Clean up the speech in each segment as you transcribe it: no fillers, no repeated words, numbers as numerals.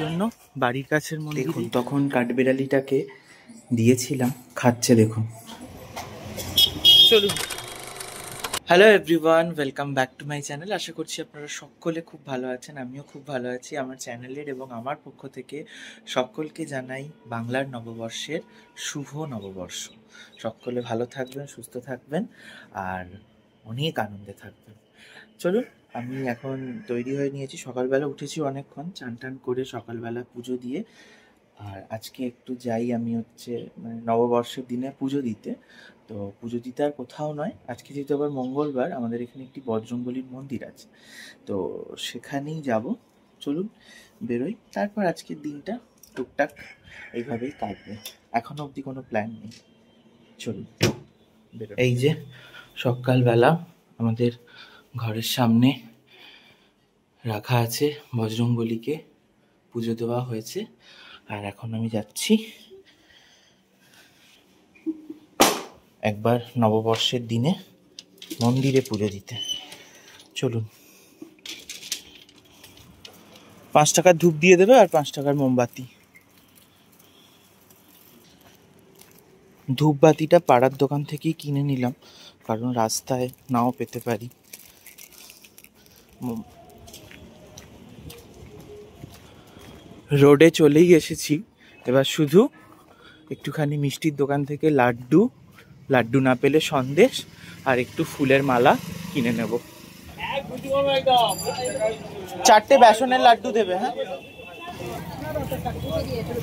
জন্য বাড়ির কাছের মন্দির। দেখুন তখন কাঠবেড়ালিটাকে দিয়েছিলাম, খাচ্ছে দেখুন। চলুন। Hello everyone, welcome back to my channel. আশা করছি আপনারা সকলে খুব ভালো আছেন, আমিও খুব ভালো আছি। আমার চ্যানেলের এবং আমার পক্ষ থেকে সকলকে জানাই বাংলার নববর্ষের শুভ নববর্ষ। সকলে ভালো থাকবেন, সুস্থ থাকবেন আর অনেক আনন্দে থাকবেন। চলুন, আমি এখন তৈরি হয়ে নিয়েছি। সকালবেলা উঠেছি অনেকক্ষণ, চান টান করে সকালবেলা পুজো দিয়ে। আর আজকে একটু যাই আমি মানে নববর্ষের দিনে পুজো দিতে। তো পুজো দিতে আর কোথাও নয়, আজকে যেহেতু আবার মঙ্গলবার, আমাদের এখানে একটি বজরংবলীর মন্দির আছে, তো সেখানেই যাব। চলুন বেরোই, তারপর আজকের দিনটা টুকটাক এইভাবেই কাটবে। এখনো অবধি কোনো প্ল্যান নেই। চলুন বেরোই। এই যে সকালবেলা আমাদের ঘরের সামনে রাখা আছে বজরংবলীকে, পুজো দেওয়া হয়েছে। আর এখন আমি যাচ্ছি একবার নববর্ষের দিনে মন্দিরে পুজো দিতে। চলুন। 5 টাকার ধূপ দিয়ে দেবে আর 5 টাকার মোমবাতি। ধূপবাতিটা পাড়ার দোকান থেকেই কিনে নিলাম, কারণ রাস্তায় নাও পেতে পারি। রোডে চলেই এসেছি, এবার শুধু একটুখানি মিষ্টির দোকান থেকে লাড্ডু না পেলে সন্দেশ আর একটু ফুলের মালা কিনে নেব। 4টে বেসনের লাড্ডু দেবে। হ্যাঁ,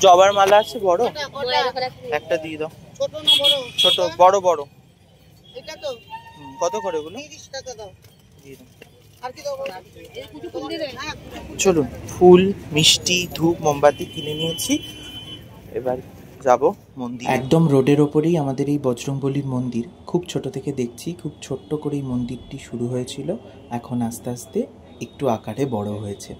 জবার মালা আছে বড়, একটা দিয়ে দাও। ছোট বড় বড় কত করে ওগুলো? চলুন, ফুল, মিষ্টি, ধূপ, মোমবাতি কিনে নিয়েছি, এবার যাব মন্দির। একদম রোডের ওপরেই আমাদের এই বজরংবলীর মন্দির। খুব ছোট থেকে দেখছি, খুব ছোট্ট করেই মন্দিরটি শুরু হয়েছিল, এখন আস্তে আস্তে একটু আকারে বড় হয়েছে।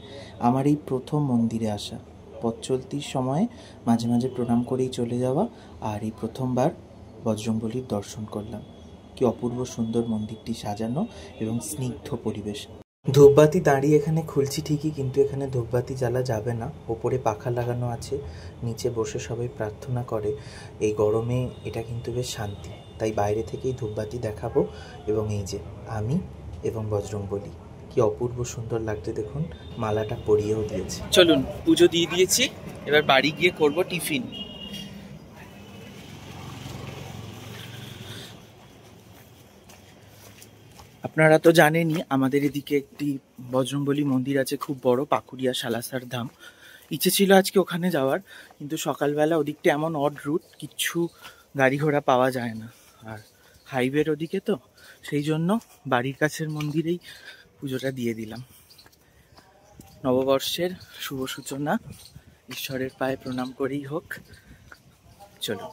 আমার এই প্রথম মন্দিরে আসা, পথ চলতির সময়ে মাঝে মাঝে প্রণাম করেই চলে যাওয়া, আর এই প্রথমবার বজরংবলীর দর্শন করলাম। কি অপূর্ব সুন্দর মন্দিরটি সাজানো এবং স্নিগ্ধ পরিবেশ। ধূপবাতি দাঁড়িয়ে এখানে খুলছি ঠিকই, কিন্তু এখানে ধূপবাতি জ্বালা যাবে না। ওপরে পাখা লাগানো আছে, নিচে বসে সবাই প্রার্থনা করে। এই গরমে এটা কিন্তু বেশ শান্তি, তাই বাইরে থেকেই ধূপবাতি দেখাবো। এবং এই যে আমি এবং বজরংবলী, কি অপূর্ব সুন্দর লাগছে দেখুন, মালাটা পরিয়েও দিয়েছে। চলুন, পুজো দিয়ে দিয়েছি, এবার বাড়ি গিয়ে করব টিফিন। আপনারা তো জানেনই, আমাদের এদিকে একটি বজরংবলী মন্দির আছে খুব বড়, পাকুড়িয়া সালাসার ধাম। ইচ্ছে ছিল আজকে ওখানে যাওয়ার, কিন্তু সকালবেলা ওদিকটা এমন অড রুট, কিচ্ছু গাড়ি ঘোড়া পাওয়া যায় না, আর হাইওয়ের ওদিকে তো, সেই জন্য বাড়ির কাছের মন্দিরেই পুজোটা দিয়ে দিলাম। নববর্ষের শুভ সূচনা ঈশ্বরের পায়ে প্রণাম করেই হোক। চলুন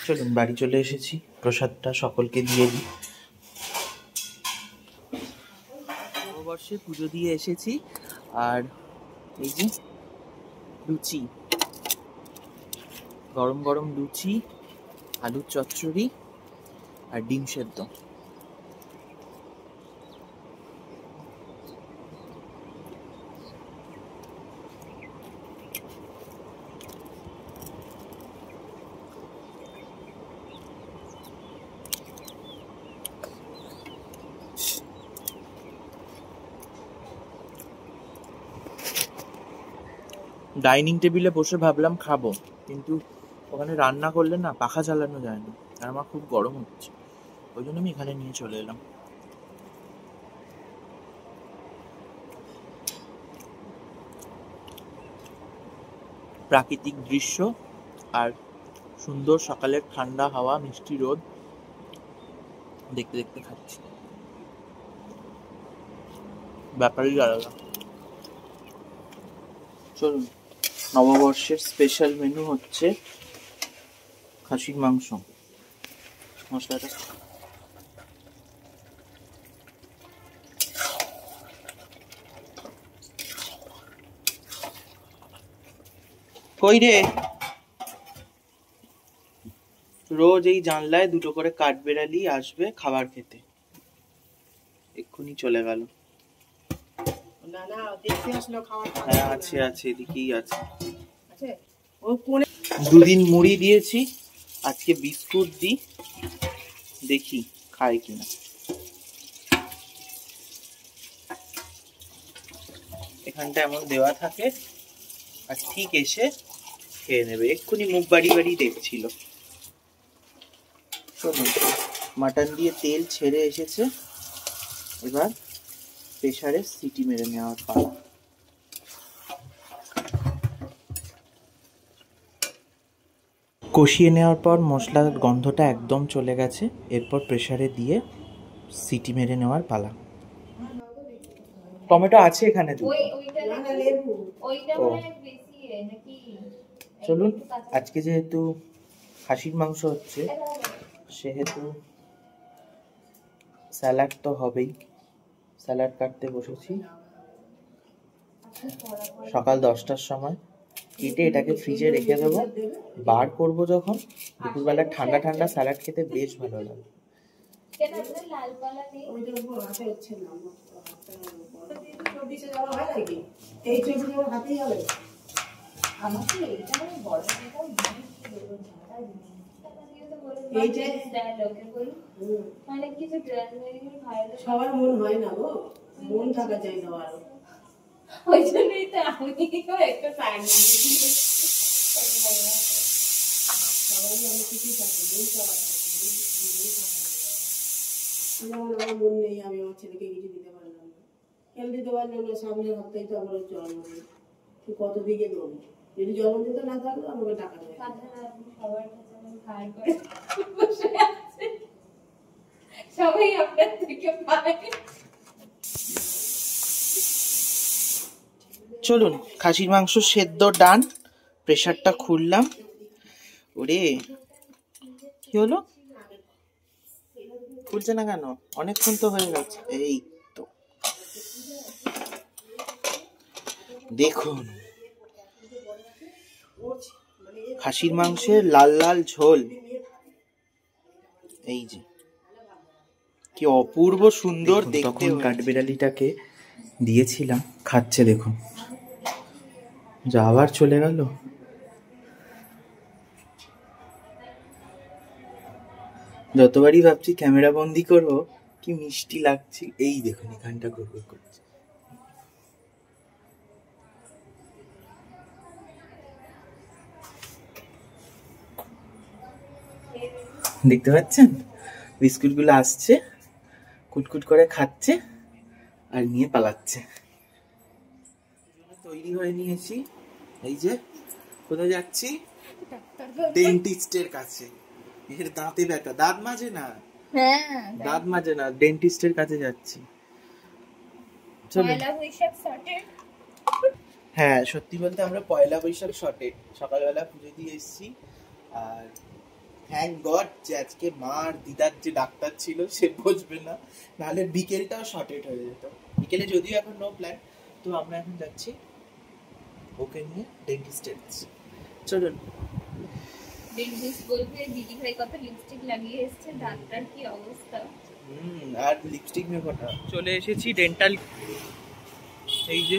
চলুন, বাড়ি চলে এসেছি, প্রসাদটা সকলকে দিয়ে দিই। নববর্ষে পুজো দিয়ে এসেছি, আর এই যে লুচি, গরম গরম লুচি, আলুর চচ্চড়ি আর ডিম সেদ্ধ। ডাইনিং টেবিলে বসে ভাবলাম খাবো, কিন্তু ওখানে রান্না করলে না পাখা চালানো যায় না, আর আমার খুব গরম হচ্ছে, ওই জন্য আমি এখানে নিয়ে চলে এলাম। প্রাকৃতিক দৃশ্য আর সুন্দর সকালের ঠান্ডা হাওয়া, মিষ্টি রোদ দেখতে দেখতে খাচ্ছি, ব্যাপারই আলাদা। চলুন, নববর্ষের স্পেশাল মেনু হচ্ছে খাসির মাংস। মশলাটা কই রে? রোজ এই জানলায় 2টো করে কাঠবেড়ালি আসবে খাবার খেতে, এক্ষুনি চলে গেল। হ্যাঁ আছে আছে, এদিকেই আছে। দুদিন মুড়ি দিয়েছি, আজকে বিস্কুট দিই, দেখি খায় কিনা। এখানটা এমন দেওয়া থাকে, আর ঠিক এসে খেয়ে নেবে। এক্ষুনি মুখ বাড়ি বাড়ি দেখছিল। চলুন, মাটন দিয়ে তেল ছেড়ে এসেছে, এবার প্রেসারে সিটি মেরে নেওয়ার পালা। কষিয়ে নেওয়ার পর মশলার গন্ধটা একদম চলে গেছে, এরপর প্রেসারে দিয়ে সিটি মেরে নেওয়ার পালা। টমেটো আছে এখানে দুটো। চলুন, আজকে যেহেতু খাসির মাংস হচ্ছে সেহেতু স্যালাড তো হবেই। স্যালাড কাটতে বসেছি সকাল 10টার সময়। কেটে এটাকে ফ্রিজে রেখে দেবো, বার করব যখন দুপুরবেলা ঠান্ডা ঠান্ডা স্যালাড খেতে বেশ ভালো লাগে। সবার মন হয় না গো, মন থাকা চাই সবার। ওই জন্যই তো আমি একটা সাইড আমার মন নেই, আমি আমার ছেলেকে কিছু দিতে পারলাম না। কেন দিতে পারলাম না? সামনের সপ্তাহে তো আমার জন্মদিন, কত দিকে দেবো? যদি জন্মদিন তো না থাকলে আমাকে টাকা দেবে। সবাই আপনার থেকে পায়। চলুন, খাসির মাংস সেদ্ধ ডান, প্রেসারটা খুললাম। ওরে কি হলো, খুলছে না কেন? অনেকক্ষণ তো হয়ে গেছে। এই তো দেখুন, খাসির মাংসের লাল লাল ঝোল, এই যে কি অপূর্ব সুন্দর দেখতে। তখন কাঠবিড়ালিটাকে দিয়েছিলাম, খাচ্ছে দেখুন, যা আবার চলে গেল। যতবারই ভাবছি ক্যামেরা বন্দি করবো, কি মিষ্টি লাগছে। এই দেখুন এখানটা ঘুরঘুর করছে। দেখতে পাচ্ছেন, বিস্কুট গুলো আসছে, কুটকুট করে খাচ্ছে আর নিয়ে পালাচ্ছে। তৈরি হয়ে নিয়েছি, এই যে কোথায় যাচ্ছি? ডেন্টিস্টের কাছে। এর দাঁতে ব্যথা, দাঁত মাজে না, দাঁত মাজে না, ডেন্টিস্টের কাছে যাচ্ছি। হ্যাঁ, সত্যি বলতে আমরা পয়লা বৈশাখ শটে সকালবেলা পুজো দিয়ে এসেছি। আর থ্যাংক গড যে আজকে মার দিদার যে ডাক্তার ছিল সে বসবে না, নাহলে বিকেলটাও শর্টেড হয়ে যেত। বিকেলে যদিও এখন নো প্ল্যান, তো আমরা এখন যাচ্ছি ওকে নিয়ে ডেন্টিস্টের কাছে। চলুন। ডেন্টিস্ট বলবে দিদি ভাই কত লিপস্টিক লাগিয়ে এসেছে, ডাক্তার কি অবস্থা। আর লিপস্টিক মেখো না। চলে এসেছি ডেন্টাল, এই যে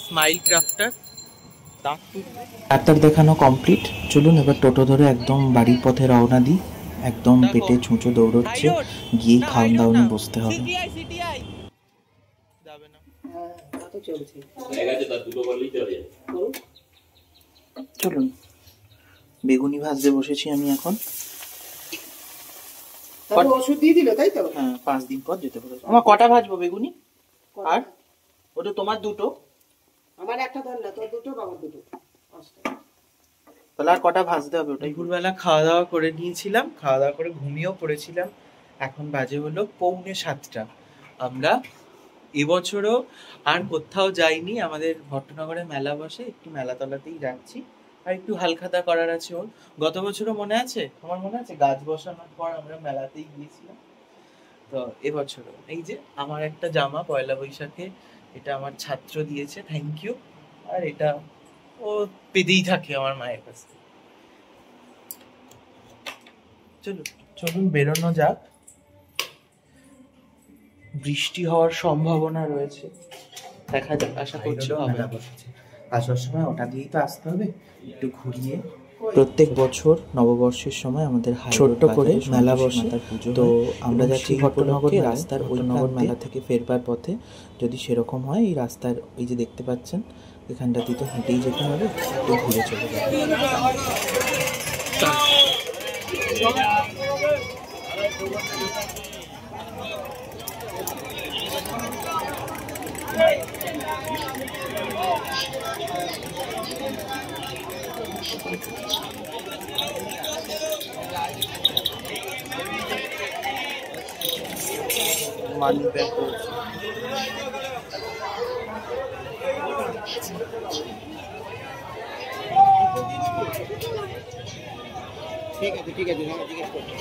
স্মাইল ক্রাফটার। ডাক্তার দেখানো কমপ্লিট। চলুন এবার টোটো ধরে একদম বাড়ির পথে রওনা দিই। একদম পেটে ছুঁচো দৌড়চ্ছে, গিয়ে খাওয়ান দাওয়ানে বসতে হবে। চলুন, বেগুনি ভাজতে বসেছি আমি এখন। ওষুধ দিয়ে দিল তাই তো? হ্যাঁ, 5 দিন পর যেতে পারো। আমার কটা ভাজবো বেগুনি? আর ওটা তোমার দুটো, আমার একটা ধর না, তোর দুটো, বাবার দুটো, তাহলে আর কটা ভাজতে হবে ওটাই। দুপুরবেলা খাওয়া দাওয়া করে নিয়েছিলাম, খাওয়া দাওয়া করে ঘুমিয়েও পড়েছিলাম। এখন বাজে হলো 6:45। আমরা এবছরও আর কোথাও যাইনি, আমাদের ভট্টনগরে মেলা বসে, একটু মেলাতলাতেই যাচ্ছি। আর একটু হালখাতা করার আছে ওর। গত বছরও মনে আছে, আমার মনে আছে গাছ বসানোর পর আমরা মেলাতেই গিয়েছিলাম। তো এবছরও এই যে আমার একটা জামা পয়লা বৈশাখে, এটা আমার ছাত্র দিয়েছে, থ্যাংক ইউ। আর এটা ও পেতেই থাকে আমার মায়ের কাছে। চলুন চলুন বেরোনো যাক, বৃষ্টি হওয়ার সম্ভাবনা রয়েছে। দেখা যাক, আশা করছি হবে। আসার সময় ওটা দিয়েই তো আসতে হবে, একটু ঘুরিয়ে। প্রত্যেক বছর নববর্ষের সময় আমাদের ছোট্ট করে মেলা বসে, তো আমরা যাচ্ছি ভট্টনগর রাস্তার ওই নগর মেলা থেকে ফেরবার পথে। যদি সেরকম হয়, এই রাস্তার এই যে দেখতে পাচ্ছেন এখানটা দিয়ে তো হেঁটেই যেতে হবে, একটু ঘুরে চলে যাবে। মানি ব্যাগ ঠিক আছে ঠিক আছে জিজ্ঞেস করছি।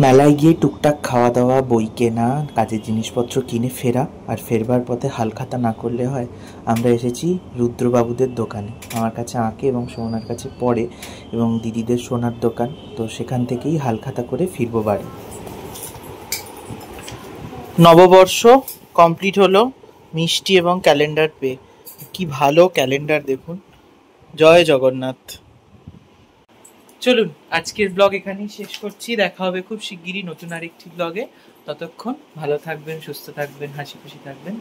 মেলায় গিয়ে টুকটাক খাওয়া দাওয়া, বই কেনা, কাজের জিনিসপত্র কিনে ফেরা, আর ফেরবার পথে হালখাতা না করলে হয়। আমরা এসেছি রুদ্রবাবুদের দোকানে। আমার কাছে আঁকে এবং সোনার কাছে পড়ে, এবং দিদিদের সোনার দোকান, তো সেখান থেকেই হালখাতা করে ফিরবো বাড়ি। নববর্ষ কমপ্লিট হলো, মিষ্টি এবং ক্যালেন্ডার পেয়ে। কি ভালো ক্যালেন্ডার দেখুন, জয় জগন্নাথ। চলুন আজকের ব্লগ এখানেই শেষ করছি। দেখা হবে খুব শিগগিরই নতুন আরেকটি ব্লগে। ততক্ষণ ভালো থাকবেন, সুস্থ থাকবেন, হাসি খুশি থাকবেন।